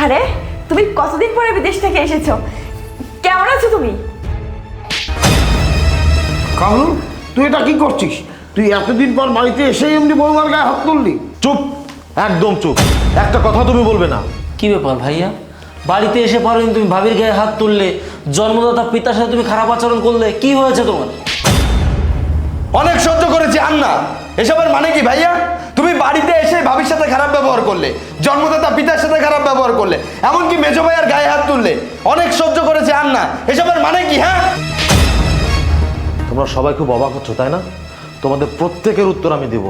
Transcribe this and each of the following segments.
আরে তুমি কতদিন পরে বিদেশ থেকে এসেছো, কেমন আছো তুমি? কামরুল, তুই এটা কি করছিস? তুই এতদিন পর বাড়িতে এসেই এমনি বৌমার গায়ে হাত তুললি? চুপ, একদম চুপ। একটা কথা তুমি বলবে না। কি ব্যাপার ভাইয়া, বাড়িতে এসে পরে তুমি ভাবির গায়ে হাত তুললে, জন্মদাতা পিতার সাথে তুমি খারাপ আচরণ করলে, কি হয়েছে তোমার? অনেক সহ্য করেছি আর না। এসবের মানে কি ভাইয়া? তুমি বাড়িতে এসে ভাবির সাথে খারাপ ব্যবহার করলে, জন্মদাতা পিতার সাথে খারাপ ব্যবহার করলে, এমনকি মেজো ভাইয়ার গায়ে হাত তুললে। অনেক সহ্য করেছি আর না। এসবের মানে কি? হ্যাঁ, তোমরা সবাই খুব অবাক হচ্ছ তাই না? তোমাদের প্রত্যেকের উত্তর আমি দেব,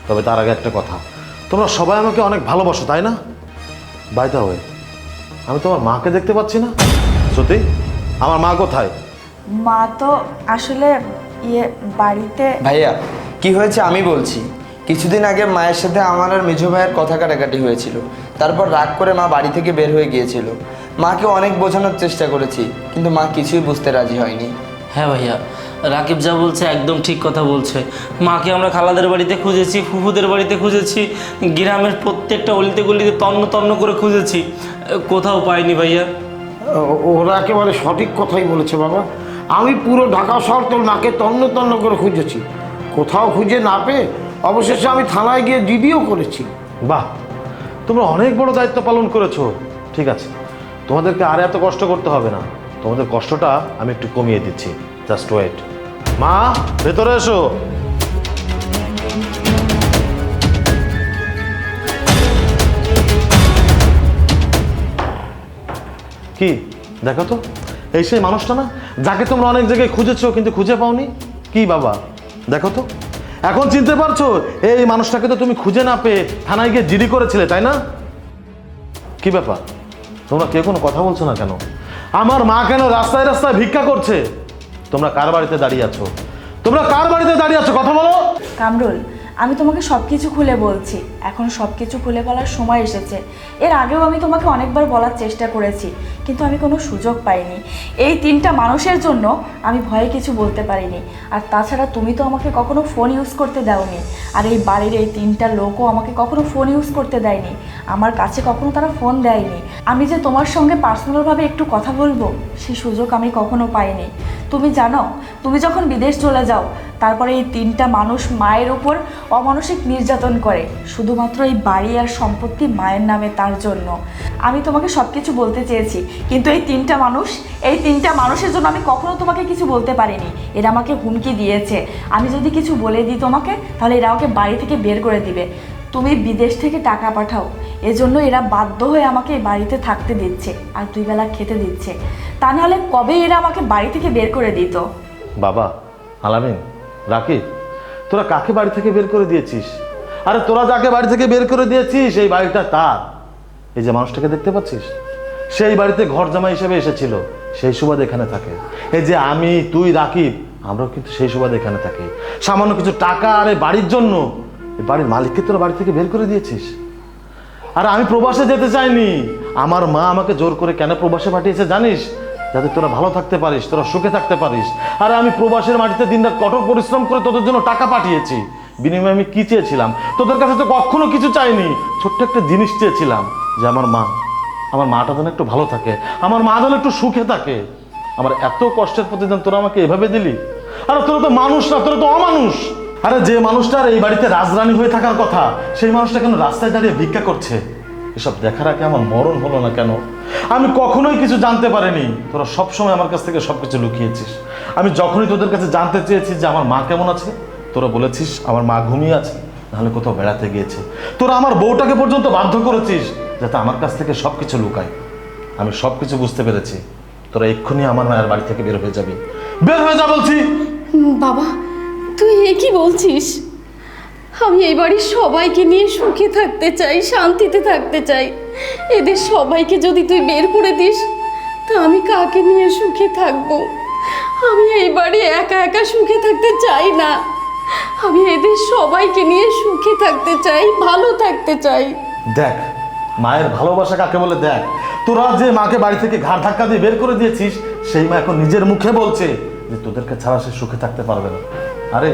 তবে তার আগে একটা কথা। তোমরা সবাই আমাকে অনেক ভালোবাসো তাই না? বাই দ্য ওয়ে, আমি তোমার মাকে দেখতে পাচ্ছি না। সত্যি, আমার মা কোথায়? মা তো আসলে বাড়িতে। ভাইয়া কি হয়েছে আমি বলছি। কিছুদিন আগে মায়ের সাথে আমার আর মেজো ভাইয়ের কথা কাটাকাটি হয়েছিল। তারপর রাগ করে মা বাড়ি থেকে বের হয়ে গিয়েছিল। মাকে অনেক বোঝানোর চেষ্টা করেছি, কিন্তু মা কিছুই বুঝতে রাজি হয়নি। হ্যাঁ ভাইয়া, রাকিব যা বলছে একদম ঠিক কথা বলছে। মাকে আমরা খালাদের বাড়িতে খুঁজেছি, ফুফুদের বাড়িতে খুঁজেছি, গ্রামের প্রত্যেকটা অলিতে গলিতে তন্ন তন্ন করে খুঁজেছি, কোথাও পাইনি ভাইয়া। ওরা একেবারে সঠিক কথাই বলেছে বাবা। আমি পুরো ঢাকা শহর তোর মাকে তন্ন তন্ন করে খুঁজেছি, কোথাও খুঁজে না পেয়ে অবশেষে আমি থানায় গিয়ে ডিডিও করেছি। বাহ, তোমরা অনেক বড় দায়িত্ব পালন করেছো। ঠিক আছে, তোমাদেরকে আর এত কষ্ট করতে হবে না। তোমাদের কষ্টটা আমি একটু কমিয়ে দিচ্ছি। Just wait. মা, ভেতরে এসো। কি দেখো তো, এই সেই মানুষটা না যাকে তোমরা অনেক জায়গায় খুঁজেছো কিন্তু খুঁজে পাওনি? কি বাবা, দেখো তো, এখন চিনতে পারছো? এই মানুষটাকে তো তুমি খুঁজে না পেয়ে থানায় গিয়ে জিডি করেছিলে তাই না? কি ব্যাপার, তোমরা কেউ কোনো কথা বলছো না কেন? আমার মা কেন রাস্তায় রাস্তায় ভিক্ষা করছে? তোমরা কার বাড়িতে দাঁড়িয়ে আছো? তোমরা কার বাড়িতে দাঁড়িয়ে আছো? কথা বলো। কামরুল, আমি তোমাকে সব কিছু খুলে বলছি। এখন সব কিছু খুলে বলার সময় এসেছে। এর আগেও আমি তোমাকে অনেকবার বলার চেষ্টা করেছি, কিন্তু আমি কোনো সুযোগ পাইনি। এই তিনটা মানুষের জন্য আমি ভয়ে কিছু বলতে পারিনি। আর তাছাড়া তুমি তো আমাকে কখনো ফোন ইউজ করতে দাওনি, আর এই বাড়ির এই তিনটা লোকও আমাকে কখনো ফোন ইউজ করতে দেয়নি। আমার কাছে কখনো তারা ফোন দেয়নি। আমি যে তোমার সঙ্গে পার্সোনালভাবে একটু কথা বলবো, সেই সুযোগ আমি কখনো পাইনি। তুমি জানো, তুমি যখন বিদেশ চলে যাও, তারপরে এই তিনটা মানুষ মায়ের উপর অমানসিক নির্যাতন করে, শুধুমাত্র এই বাড়ি আর সম্পত্তি মায়ের নামে। তার জন্য আমি তোমাকে সব কিছু বলতে চেয়েছি, কিন্তু এই তিনটা মানুষের জন্য আমি কখনো তোমাকে কিছু বলতে পারিনি। এরা আমাকে হুমকি দিয়েছে, আমি যদি কিছু বলে দিই তোমাকে, তাহলে এরা আমাকে বাড়ি থেকে বের করে দিবে। তুমি বিদেশ থেকে টাকা পাঠাও, এজন্য এরা বাধ্য হয়ে আমাকে এই বাড়িতে থাকতে দিচ্ছে আর 2 বেলা খেতে দিচ্ছে। তা নাহলে কবে এরা আমাকে বাড়ি থেকে বের করে দিত। বাবা, আলামিন, রাকিব, তোরা কাকে বাড়ি থেকে বের করে দিয়েছিস? আরে তোরা যাকে বাড়ি থেকে বের করে দিয়েছিস এই বাড়িটা তার। এই যে মানুষটাকে দেখতে পাচ্ছিস, সেই বাড়িতে ঘর জামাই হিসেবে এসেছিল, সেই সুবাদে এখানে থাকে। এই যে আমি, তুই, রাকিব, আমরাও কিন্তু সেই সুবাদে এখানে থাকি। সামান্য কিছু টাকা আর এই বাড়ির জন্য এই বাড়ির মালিককে তোরা বাড়ি থেকে বের করে দিয়েছিস। আর আমি প্রবাসে যেতে চাইনি। আমার মা আমাকে জোর করে কেন প্রবাসে পাঠিয়েছে জানিস? যাতে তোরা ভালো থাকতে পারিস, তোরা সুখে থাকতে পারিস। আরে আমি প্রবাসের মাটিতে দিনরাত কঠোর পরিশ্রম করে তোদের জন্য টাকা পাঠিয়েছি। বিনিময়ে আমি কি চেয়েছিলাম? তোদের কাছে তো কখনো কিছু চাইনি। ছোট্ট একটা জিনিস চেয়েছিলাম, যে আমার মাটা যেন একটু ভালো থাকে, আমার মা যেন একটু সুখে থাকে। আমার এত কষ্টের প্রতিদান তোরা আমাকে এভাবে দিলি? আরে তোরা তো মানুষ না, তোরা তো অমানুষ। আরে যে মানুষটার এই বাড়িতে রাজরানী হয়ে থাকার কথা, সেই মানুষটা কেন রাস্তায় দাঁড়িয়ে ভিক্ষা করছে? এসব দেখার আগে আমার মরণ হলো না কেন? আমি কখনোই কিছু জানতে পারিনি। তোরা সবসময় আমার কাছ থেকে সবকিছু লুকিয়েছিস। আমি যখনই তোদের কাছে জানতে চেয়েছি যে আমার মা কেমন আছে, তোরা বলেছিস আমার মা ঘুমিয়ে আছে, নাহলে কোথাও বেড়াতে গিয়েছে। তোরা আমার বউটাকে পর্যন্ত বাধ্য করেছিস যাতে আমার কাছ থেকে সবকিছু লুকায়। আমি সবকিছু বুঝতে পেরেছি। তোরা এক্ষুনি আমার মায়ের বাড়ি থেকে বের হয়ে যাবি। বের হয়ে যা বলছি। বাবা, তুই এ কি বলছিস? আমি এই বাড়ির সবাইকে নিয়ে সুখে থাকতে চাই, শান্তিতে থাকতে চাই। এদের সবাইকে যদি তুই বের করে দিস, তা আমি কাকে নিয়ে সুখে থাকবো? আমি এই বাড়ি একা একা সুখে থাকতে চাই না। আমি এদের সবাইকে নিয়ে সুখে থাকতে চাই, ভালো থাকতে চাই। দেখ মায়ের ভালোবাসা কাকে বলে দেখ। তোরা যে মাকে বাড়ি থেকে ঘাড় ধাক্কা দিয়ে বের করে দিয়েছিস, সেই মা এখন নিজের মুখে বলছে যে তোদেরকে ছাড়া সে সুখে থাকতে পারবে না। আরে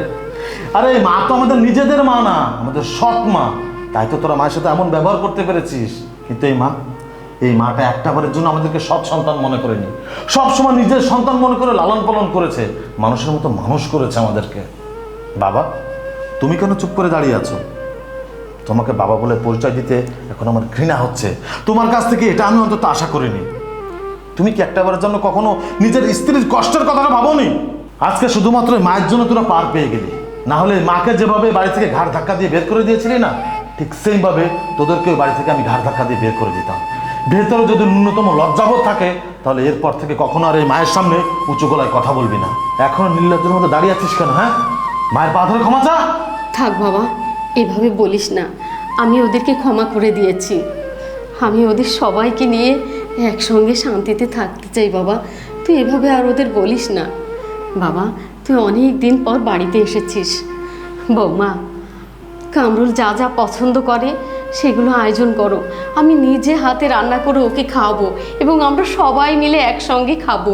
আরে মা তো আমাদের নিজেদের মা না, আমাদের সৎ মা। তাই তো তোরা মায়ের সাথে এমন ব্যবহার করতে পেরেছিস। কিন্তু এই এই মাটা একটাবারের জন্য আমাদেরকে সৎ সন্তান মনে করেনি, সবসময় নিজের সন্তান মনে করে লালন পালন করেছে, মানুষের মতো মানুষ করেছে আমাদেরকে। বাবা, তুমি কেন চুপ করে দাঁড়িয়ে আছো? তোমাকে বাবা বলে পরিচয় দিতে এখন আমার ঘৃণা হচ্ছে। তোমার কাছ থেকে এটা আমি অন্তত আশা করিনি। তুমি কি একটাবারের জন্য কখনো নিজের স্ত্রীর কষ্টের কথাটা ভাবোনি? আজকে শুধুমাত্র মায়ের জন্য তোরা পার পেয়ে গেলি, না হলে মাকে যেভাবে বাড়ি থেকে ঘাড় ধাক্কা দিয়ে বের করে দিয়েছিলি না, ঠিক সেইভাবে তোদেরকে বাড়ি থেকে আমি ঘাড় ধাক্কা দিয়ে বের করে দিতাম। ভেতরে যদি ন্যূনতম লজ্জাবোধ থাকে তাহলে এরপর থেকে কখনো আর এই মায়ের সামনে উঁচু গলায় কথা বলবি না। এখনো নির্লজ্জের মতো দাঁড়িয়ে আছিস কেন? হ্যাঁ, মায়ের পা ধরে ক্ষমা চা। থাক বাবা, এভাবে বলিস না। আমি ওদেরকে ক্ষমা করে দিয়েছি। আমি ওদের সবাইকে নিয়ে একসঙ্গে শান্তিতে থাকতে চাই বাবা। তুই এভাবে আর ওদের বলিস না বাবা। তুই অনেক দিন পর বাড়িতে এসেছিস। বৌমা, কামরুল যা যা পছন্দ করে সেগুলো আয়োজন করো। আমি নিজে হাতে রান্না করে ওকে খাওয়াবো এবং আমরা সবাই মিলে একসঙ্গে খাবো।